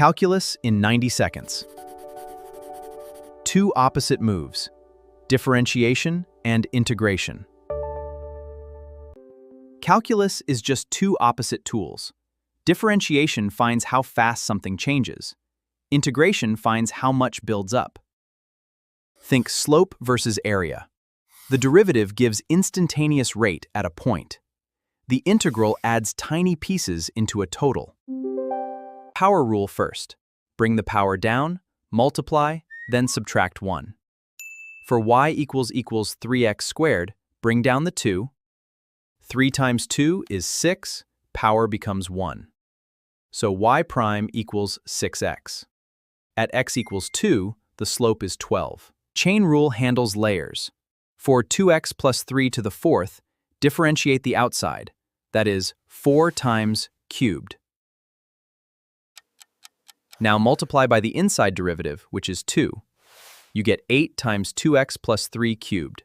Calculus in 90 seconds. Two opposite moves: differentiation and integration. Calculus is just two opposite tools. Differentiation finds how fast something changes. Integration finds how much builds up. Think slope versus area. The derivative gives instantaneous rate at a point. The integral adds tiny pieces into a total. Power rule first. Bring the power down, multiply, then subtract 1. For y equals 3x squared, bring down the 2. 3 times 2 is 6, power becomes 1. So y prime equals 6x. At x equals 2, the slope is 12. Chain rule handles layers. For 2x plus 3 to the fourth, differentiate the outside. That is 4 times cubed. Now multiply by the inside derivative, which is 2. You get 8 times 2x plus 3 cubed.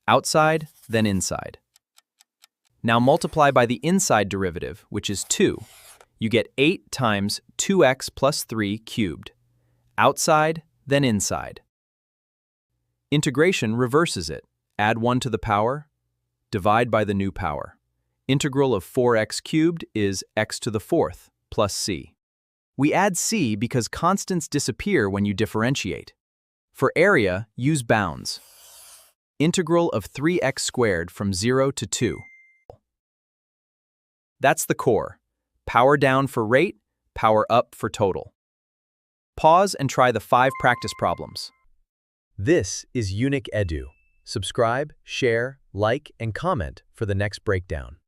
Outside, then inside. Now multiply by the inside derivative, which is 2. You get 8 times 2x plus 3 cubed. Outside, then inside. Integration reverses it. Add 1 to the power, divide by the new power. Integral of 4x cubed is x to the fourth plus c. We add c because constants disappear when you differentiate. For area, use bounds. Integral of 3x squared from 0 to 2. That's the core. Power down for rate, power up for total. Pause and try the 5 practice problems. This is Unic Edu. Subscribe, share, like, and comment for the next breakdown.